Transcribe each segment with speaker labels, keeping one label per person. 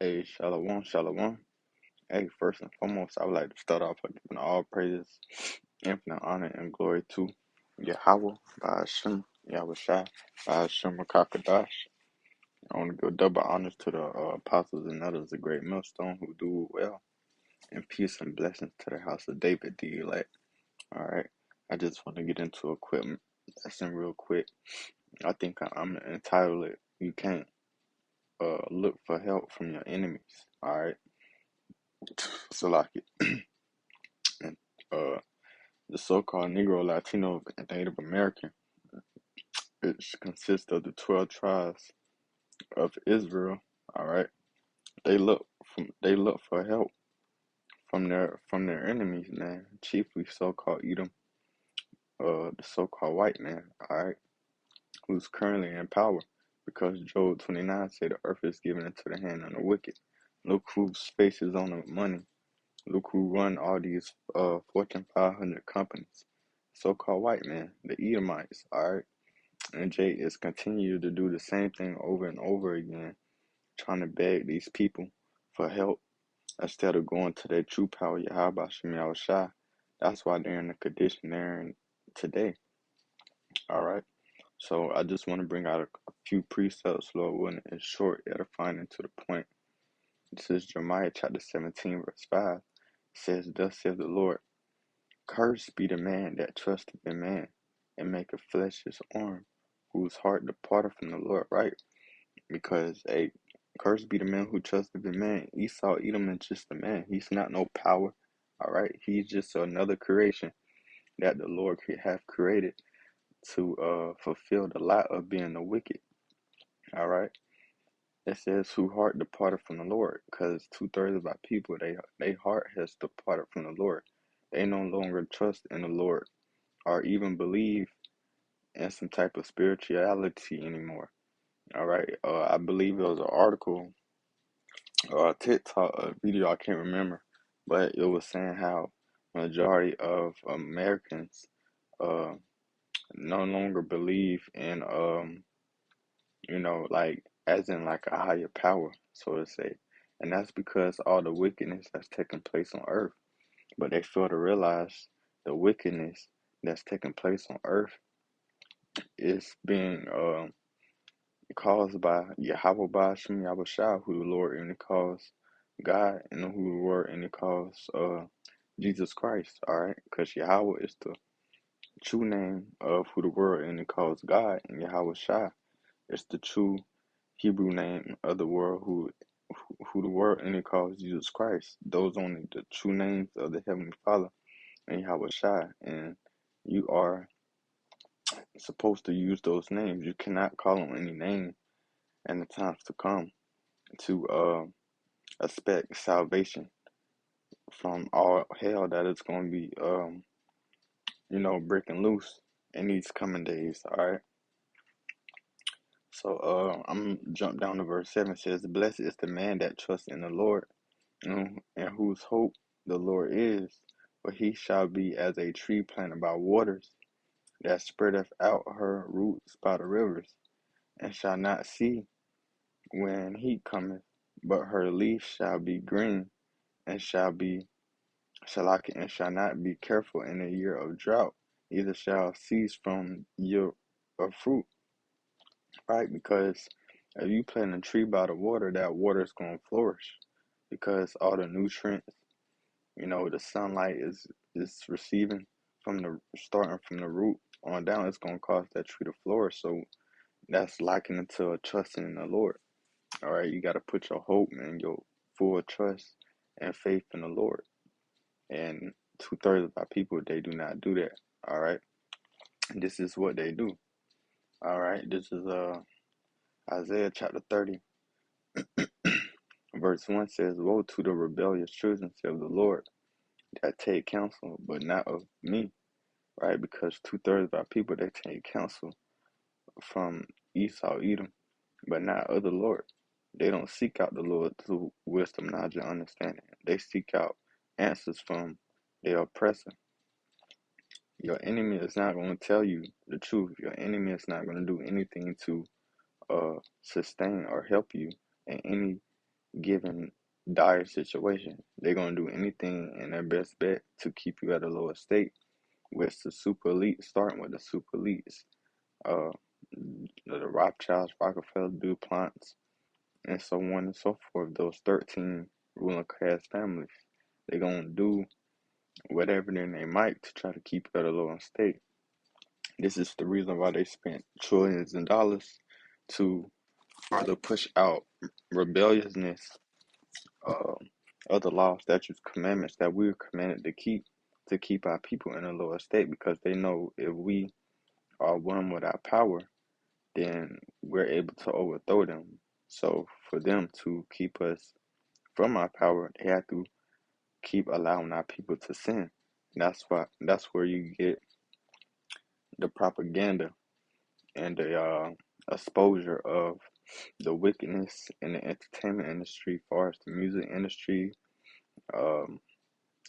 Speaker 1: Hey, Shalom, Shalom. Hey, first and foremost, I would like to start off by giving all praises, infinite honor, and glory to Yahweh, by Hashem, Yahweh Shai, by Hashem Rakakadash. I want to give double honors to the apostles and others, the great millstone who do well, and peace and blessings to the house of David, the elect. All right, I just want to get into a quick lesson real quick. I think I'm entitled, You Can't Look for Help from Your Enemies. All right, so like it. And the so-called Negro, Latino, and Native American, it consists of the 12 tribes of Israel. All right, they look for help from their enemies, man. Chiefly so-called Edom, the so-called white man. All right, who's currently in power, because Job 29 said the earth is given into the hand of the wicked. Look whose face is on the money. Look who run all these Fortune 500 companies. So-called white man, the Edomites. All right. And Jay is continuing to do the same thing over and over again, trying to beg these people for help instead of going to their true power, Yahweh Shem Yahushua. That's why they're in the condition they're in today. All right. So I just want to bring out a few precepts, Lord willing, in short, edifying, and to the point. This is Jeremiah chapter 17, verse 5. It says, Thus saith the Lord, Cursed be the man that trusteth in man, and maketh flesh his arm, whose heart departed from the Lord, right? Because, hey, cursed be the man who trusted in man. Esau, Edom is just a man. He's not no power, all right? He's just another creation that the Lord have created to fulfill the lot of being the wicked, all right? It says, who heart departed from the Lord, because 2/3 of our people, they heart has departed from the Lord. They no longer trust in the Lord or even believe in some type of spirituality anymore. All right. I believe it was an article or a TikTok video, I can't remember, but it was saying how majority of Americans uh no longer believe in like as in like a higher power, so to say. And that's because all the wickedness that's taking place on earth. But they fail to realize the wickedness that's taking place on earth is being caused by Yahweh Bashim Yahushua, who the Lord only calls God, and who the Lord only calls Jesus Christ, alright? Because Yahweh is the true name of who the world only calls God, and Yahweh Shai is the true Hebrew name of the world who the world only calls Jesus Christ. Those only the true names of the Heavenly Father and Yahweh Shai, and you are supposed to use those names. You cannot call on any name in the times to come to expect salvation from all hell that is going to be breaking loose in these coming days. All right. So I'm gonna jump down to verse 7. It says, Blessed is the man that trusts in the Lord, and whose hope the Lord is, for he shall be as a tree planted by waters, that spreadeth out her roots by the rivers, and shall not see when heat cometh, but her leaf shall be green, and shall not be careful in a year of drought, neither shall cease from year of fruit. Right? Because if you plant a tree by the water, that water is going to flourish, because all the nutrients, the sunlight is receiving starting from the root on down, it's going to cause that tree to flourish. So that's likened to trusting in the Lord. All right, you got to put your hope and your full trust and faith in the Lord. And 2/3 of our people, they do not do that. All right, this is what they do. All right, this is Isaiah chapter 30, verse 1 says, Woe to the rebellious children, saith the Lord, that take counsel, but not of me. Right, because 2/3 of our people, they take counsel from Esau, Edom, but not of the Lord. They don't seek out the Lord through wisdom, knowledge, and understanding. They seek out answers from their oppressor. Your enemy is not going to tell you the truth. Your enemy is not going to do anything to sustain or help you in any given dire situation. They're gonna do anything in their best bet to keep you at a lower state, with the super elite, starting with the super elites, uh, the Rothschilds, Rockefeller, DuPonts, and so on and so forth. Those 13 ruling class families, they're gonna do whatever in they might to try to keep you at a lower state. This is the reason why they spent trillions of dollars to further push out rebelliousness, uh, other laws, statutes, commandments that we were commanded to keep our people in a lower state, because they know if we are one with our power, then we're able to overthrow them. So for them to keep us from our power, they have to keep allowing our people to sin. And that's where you get the propaganda and the exposure of the wickedness in the entertainment industry, as far as the music industry, um,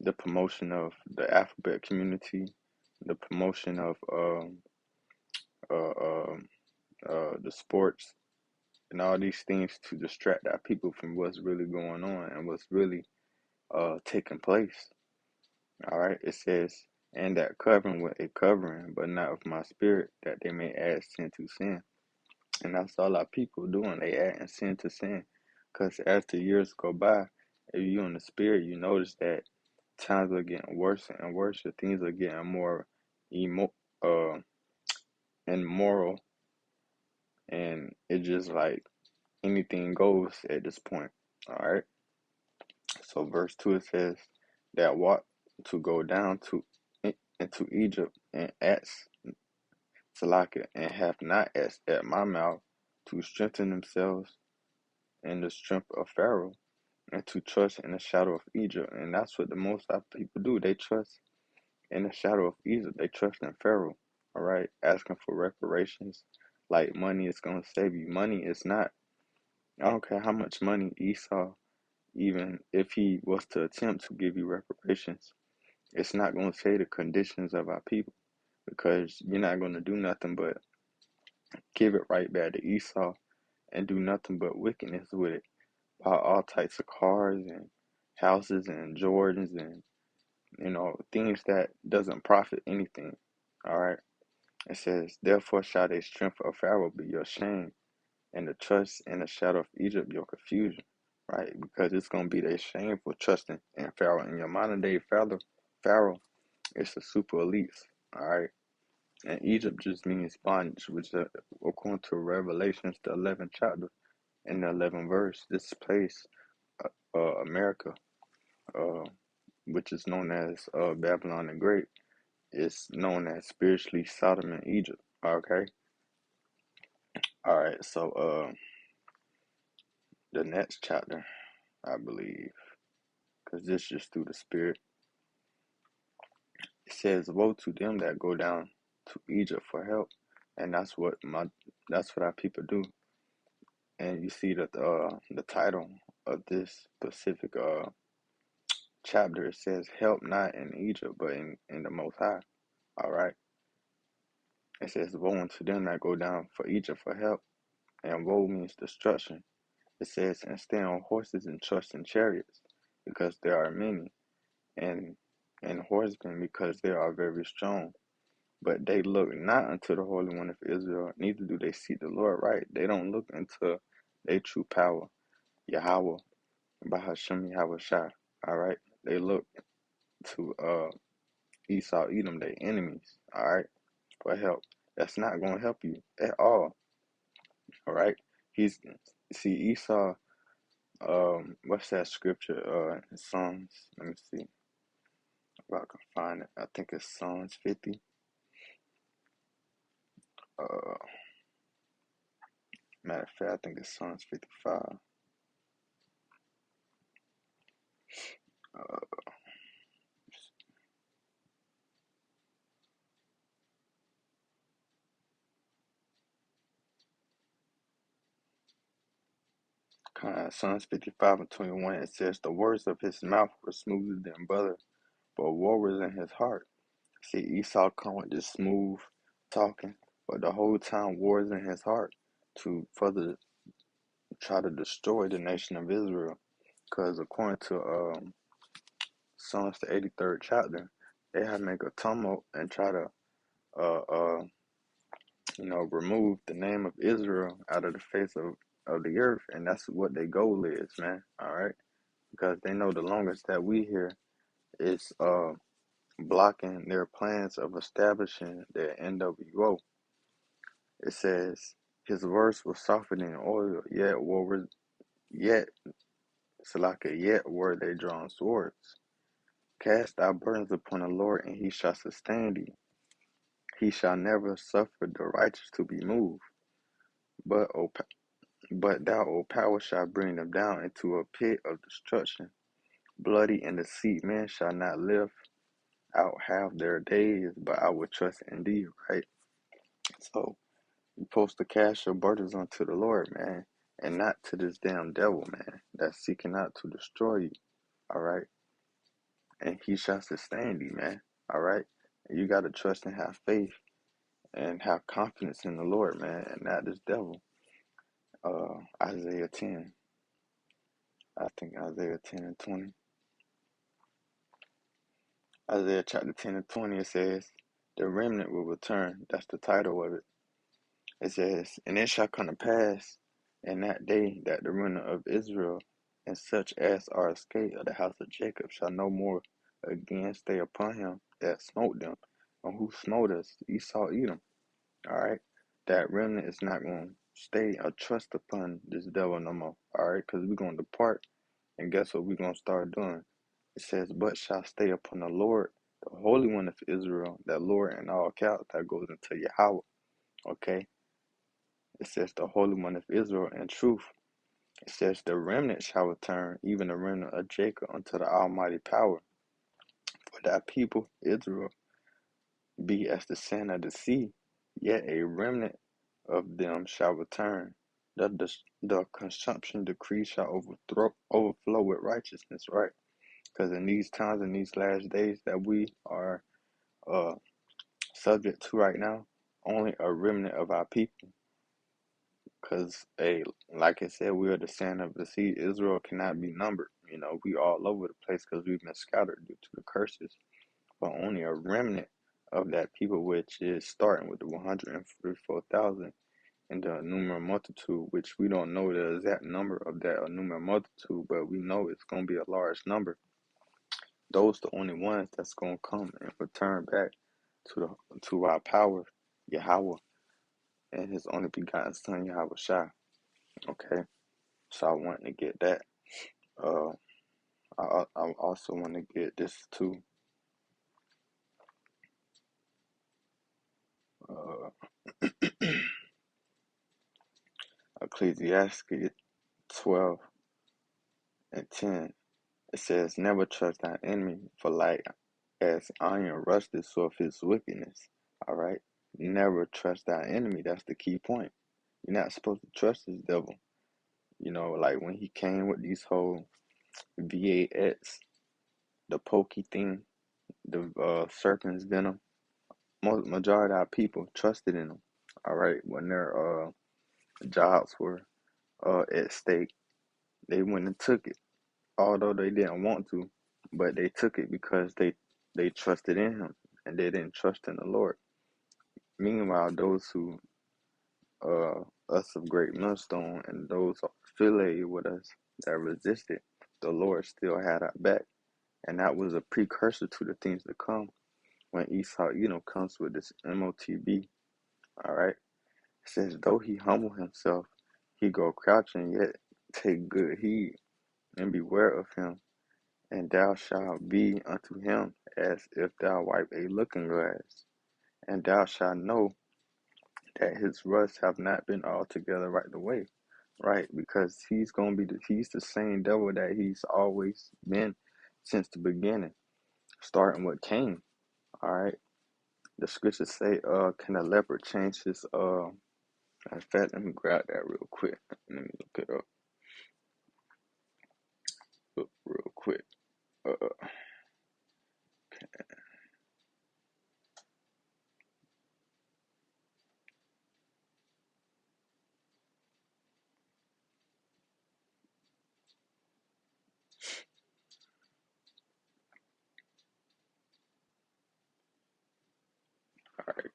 Speaker 1: the promotion of the alphabet community, the promotion of uh, um the sports, and all these things to distract our people from what's really going on and what's really taking place. All right, it says, and that covering with a covering, but not of my spirit, that they may add sin to sin. And that's all our people doing. They adding sin to sin. Because as the years go by, if you in the spirit, you notice that times are getting worse and worse. Things are getting more uh, immoral. And it's just like anything goes at this point. All right. So verse 2, it says, that walk to go down to into Egypt and ask Salaka, and have not asked at my mouth, to strengthen themselves in the strength of Pharaoh, and to trust in the shadow of Egypt. And that's what the most of people do. They trust in the shadow of Egypt. They trust in Pharaoh. All right, asking for reparations, like money is gonna save you. Money is not. I don't care how much money Esau, even if he was to attempt to give you reparations, it's not gonna say the conditions of our people, because you're not gonna do nothing but give it right back to Esau and do nothing but wickedness with it. Buy all types of cars and houses and Jordans and things that doesn't profit anything. All right. It says, therefore shall the strength of Pharaoh be your shame, and the trust in the shadow of Egypt your confusion. Right? Because it's gonna be their shame for trusting in Pharaoh. In your modern day Pharaoh is the super elites. All right. And Egypt just means bondage, which according to Revelations, the 11th chapter and the 11th verse, this place, America, uh, which is known as Babylon the Great, is known as spiritually Sodom and Egypt. Okay. All right. So the next chapter, I believe, because this is through the Spirit, it says, "Woe to them that go down to Egypt for help," and that's what our people do. And you see that the title of this specific chapter, it says, "Help not in Egypt, but in the Most High." All right. It says, "Woe unto them that go down for Egypt for help," and woe means destruction. It says, "And stay on horses and trust in chariots, because there are many, and horsemen, because they are very strong. But they look not unto the Holy One of Israel, neither do they seek the Lord." Right? They don't look into their true power, Yahweh, Bahashem Yahweh Shai. All right? They look to Esau, Edom, their enemies, all right, for help. That's not going to help you at all. All right? He's See, Esau, what's that scripture in Psalms? Let me see if I can find it. I think it's Psalms 50. Uh, Matter of fact, I think it's Psalms 55. Uh, Psalms 55 and 21, it says, "The words of his mouth were smoother than butter, but war was in his heart." See, Esau come with this smooth talking, but the whole time war is in his heart to further try to destroy the nation of Israel. Because according to Psalms the 83rd chapter, they have make a tumult and try to uh, uh, remove the name of Israel out of the face of the earth, and that's what their goal is, man. All right, because they know the longest that we here is blocking their plans of establishing their NWO. It says his words were softer than oil, yet Salaka, yet were they drawn swords. Cast thy burdens upon the Lord, and he shall sustain thee. He shall never suffer the righteous to be moved. But but thou, O power, shall bring them down into a pit of destruction. Bloody and deceit men shall not live out half their days, but I will trust in thee, right? So you're supposed to cast your burdens unto the Lord, man, and not to this damn devil, man, that's seeking out to destroy you, all right? And he shall sustain thee, man, all right? And you got to trust and have faith and have confidence in the Lord, man, and not this devil. Isaiah 10, I think Isaiah 10 and 20. Isaiah chapter 10 and 20, it says, the remnant will return. That's the title of it. It says, and it shall come to pass in that day that the remnant of Israel and such as are escaped of the house of Jacob shall no more again stay upon him that smote them, and who smote us, Esau Edom. All right? That remnant is not going to stay or trust upon this devil no more. All right? Because we're going to depart, and guess what we're going to start doing? It says, but shall stay upon the Lord, the Holy One of Israel, that Lord in all caps, that goes into Yahweh. Okay? It says the Holy One of Israel in truth. It says the remnant shall return, even the remnant of Jacob, unto the almighty power. For that people, Israel, be as the sand of the sea, yet a remnant of them shall return. The consumption decree shall overflow with righteousness, right? Because in these times, in these last days that we are subject to right now, only a remnant of our people. Because, like I said, we are the sand of the sea. Israel cannot be numbered. You know, we all over the place because we've been scattered due to the curses. But only a remnant of that people, which is starting with the 144,000 and the numerous multitude, which we don't know the exact number of that numerous multitude, but we know it's going to be a large number. Those the only ones that's going to come and return back to our power, Yahweh, and his only begotten son, Yahweh Shai. Okay? So I want to get that. I also want to get this too. Ecclesiastes 12 and 10. It says, never trust thy enemy, for like as iron rusteth, so of his wickedness. All right? Never trust thy enemy. That's the key point. You're not supposed to trust this devil. You know, like when he came with these whole VAX, the pokey thing, the serpent's venom, majority of our people trusted in them. All right? When their jobs were at stake, they went and took it, although they didn't want to, but they took it because they trusted in him and they didn't trust in the Lord. Meanwhile, those who us of great millstone and those affiliated with us that resisted, the Lord still had our back, and that was a precursor to the things to come when Esau, comes with this MOTB. All right, it says though he humble himself, he go crouching, yet take good heed and beware of him. And thou shalt be unto him as if thou wipe a looking glass, and thou shalt know that his rust have not been altogether right away, right? Because he's the same devil that he's always been since the beginning, starting with Cain. All right, the scriptures say, can a leopard change his In fact, let me grab that real quick. Let me look it up real quick. Uh,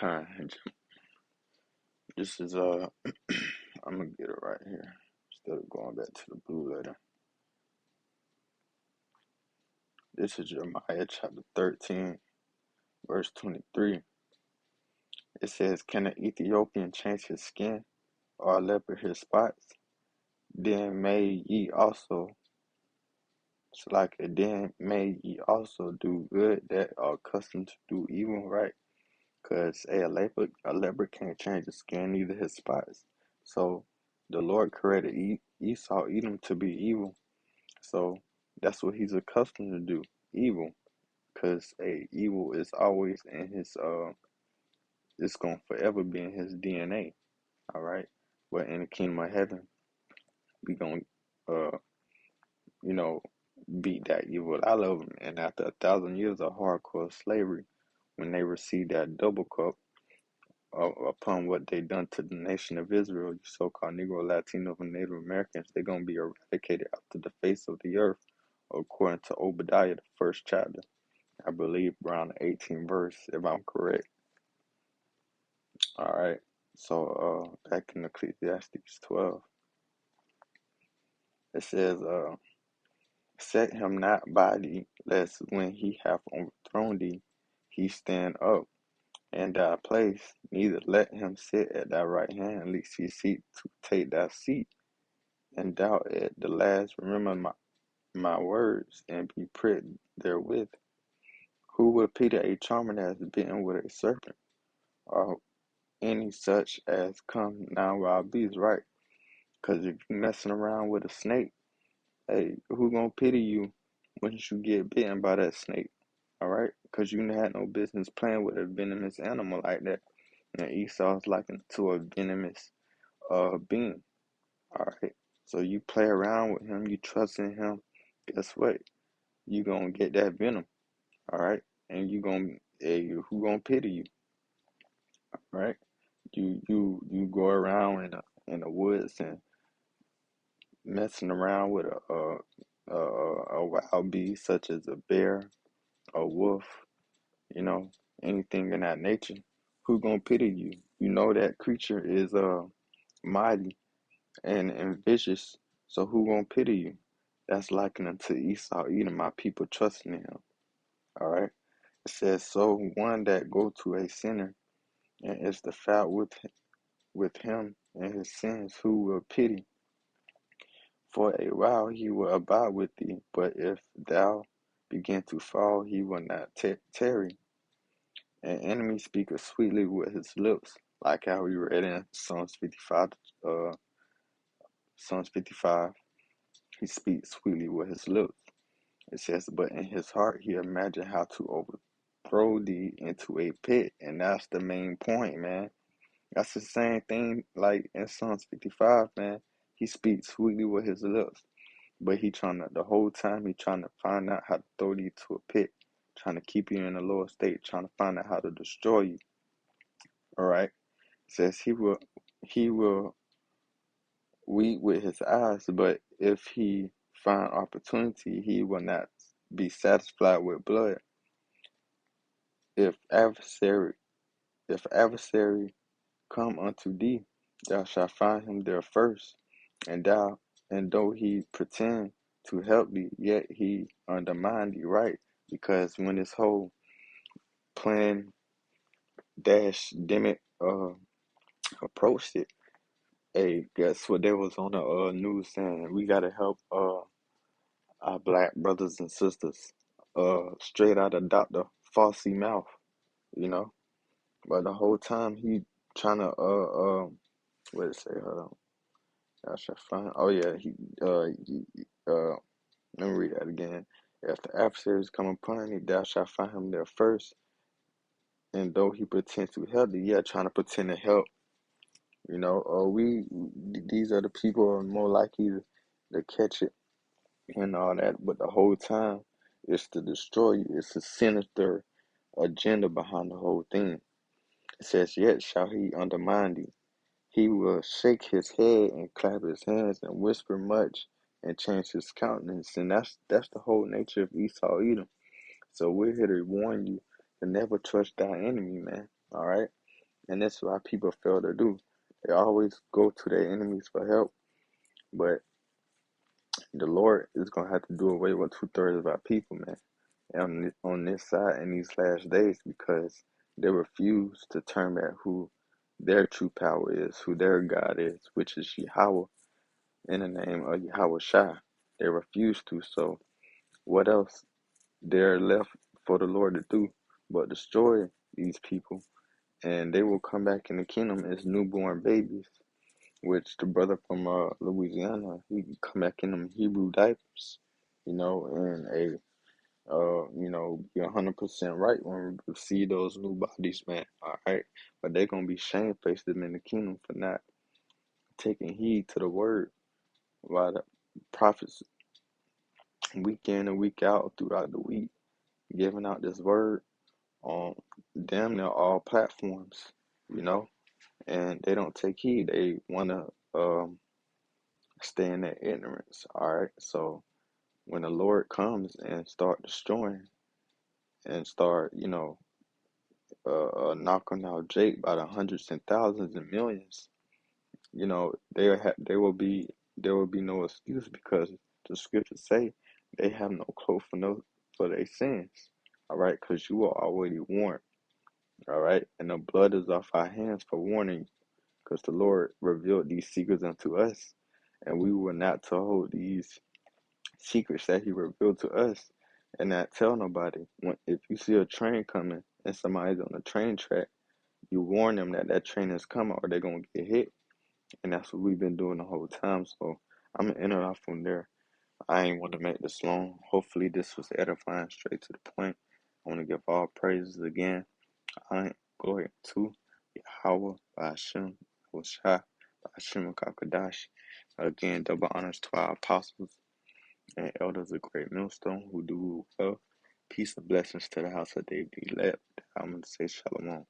Speaker 1: kind. This is I'm gonna get it right here instead of going back to the blue letter. This is Jeremiah chapter 13, verse 23. It says, "Can an Ethiopian change his skin, or a leopard his spots? Then may ye also, it's like then may ye also do good that are accustomed to do evil," right? Because a leopard can't change his skin, neither his spots. So the Lord created Esau, Edom, to be evil. So that's what he's accustomed to do, evil. Because evil is always in his it's gonna forever be in his DNA. All right. But in the kingdom of heaven, we gonna uh you know beat that evil out of them. And after 1,000 years of hardcore slavery, when they receive that double cup upon what they done to the nation of Israel, you so-called Negro, Latino, and Native Americans, they're gonna be eradicated out to the face of the earth, according to Obadiah, the first chapter. I believe around the 18th verse, if I'm correct. All right. So back in Ecclesiastes 12, it says, "Set him not by thee, lest when he hath overthrown thee, he stand up in thy place. Neither let him sit at thy right hand, lest he seek to take thy seat. And thou at the last remember my words, and be pricked therewith. Who would pity a charmer that has bitten with a serpent, or any such as come now wild beasts?" Right? Because if you messing around with a snake, hey, who gonna pity you when you get bitten by that snake? All right? Because you had no business playing with a venomous animal like that. And Esau's likened to a venomous being. All right? So you play around with him, you trust in him. Guess what? You gonna get that venom. All right? And who gonna pity you? All right? You go around in the woods and messing around with a wild beast such as a bear, a wolf, you know, anything in that nature. Who gonna pity you? You know that creature is mighty and vicious. So who gonna pity you? That's likened unto Esau, eating my people trusting in him. All right. It says, "So one that go to a sinner and is defiled with him and his sins, who will pity? For a while he will abide with thee, but if thou begin to fall, he will not tarry. An enemy speaketh sweetly with his lips," like how we read in Psalms 55. Uh, Psalms 55, he speaks sweetly with his lips. It says, "But in his heart he imagined how to overthrow thee into a pit," and that's the main point, man. That's the same thing, like in Psalms 55, man. He speaks sweetly with his lips. But the whole time he trying to find out how to throw you to a pit, trying to keep you in a lower state, trying to find out how to destroy you. All right. It says he will weep with his eyes, but if he find opportunity, he will not be satisfied with blood. If adversary come unto thee, thou shalt find him there first, and though he pretend to help thee, yet he undermine thee, right? Because when this whole plan dash Demic approached it, hey, guess what? They was on the news saying we gotta help our black brothers and sisters straight out of Dr. Fauci mouth, you know. But the whole time he trying to what did it say? Hold on. I should find. Oh yeah, he let me read that again. "If the adversaries come upon thee, thou shalt find him there first, and though he pretends to help thee," yeah, trying to pretend to help. You know, these are the people who are more likely to catch it and all that. But the whole time, it's to destroy you. It's a sinister agenda behind the whole thing. It says, "Yet shall he undermine thee. He will shake his head and clap his hands and whisper much and change his countenance." And that's the whole nature of Esau Edom. So we're here to warn you to never trust thy enemy, man. All right. And that's why people fail to do. They always go to their enemies for help, but the Lord is gonna have to do away with 2/3 of our people, man, on this side in these last days, because they refuse to turn back who their true power is, who their God is, which is Yahweh, in the name of Yahweh Shai. They refuse to. So what else they're left for the Lord to do but destroy these people, and they will come back in the kingdom as newborn babies. Which the brother from Louisiana, he can come back in them Hebrew diapers, and be 100% right when we see those new bodies, man. All right, but they're gonna be shamefaced them in the kingdom for not taking heed to the word, while the prophets week in and week out throughout the week giving out this word on damn near all platforms, you know, and they don't take heed. They wanna stay in their ignorance. All right, so when the Lord comes and start destroying and start, knocking out Jake by the hundreds and thousands and millions, there will be no excuse, because the scriptures say they have no cloak for their sins. All right, because you are already warned. All right, and the blood is off our hands for warning you, because the Lord revealed these secrets unto us, and we were not to hold these secrets that He revealed to us and not tell nobody. If you see a train coming and somebody's on the train track, you warn them that that train is coming or they're gonna get hit, and that's what we've been doing the whole time. So I'm gonna enter off from there. I ain't want to make this long. Hopefully this was edifying, straight to the point. I want to give all praises again. I glory to Yahweh, Hashem, Hoshai, Hashem, Kakadash. Again, double honors to our apostles and elders of Great Millstone who do well. Peace and blessings to the house of David elect. I'm going to say shalom.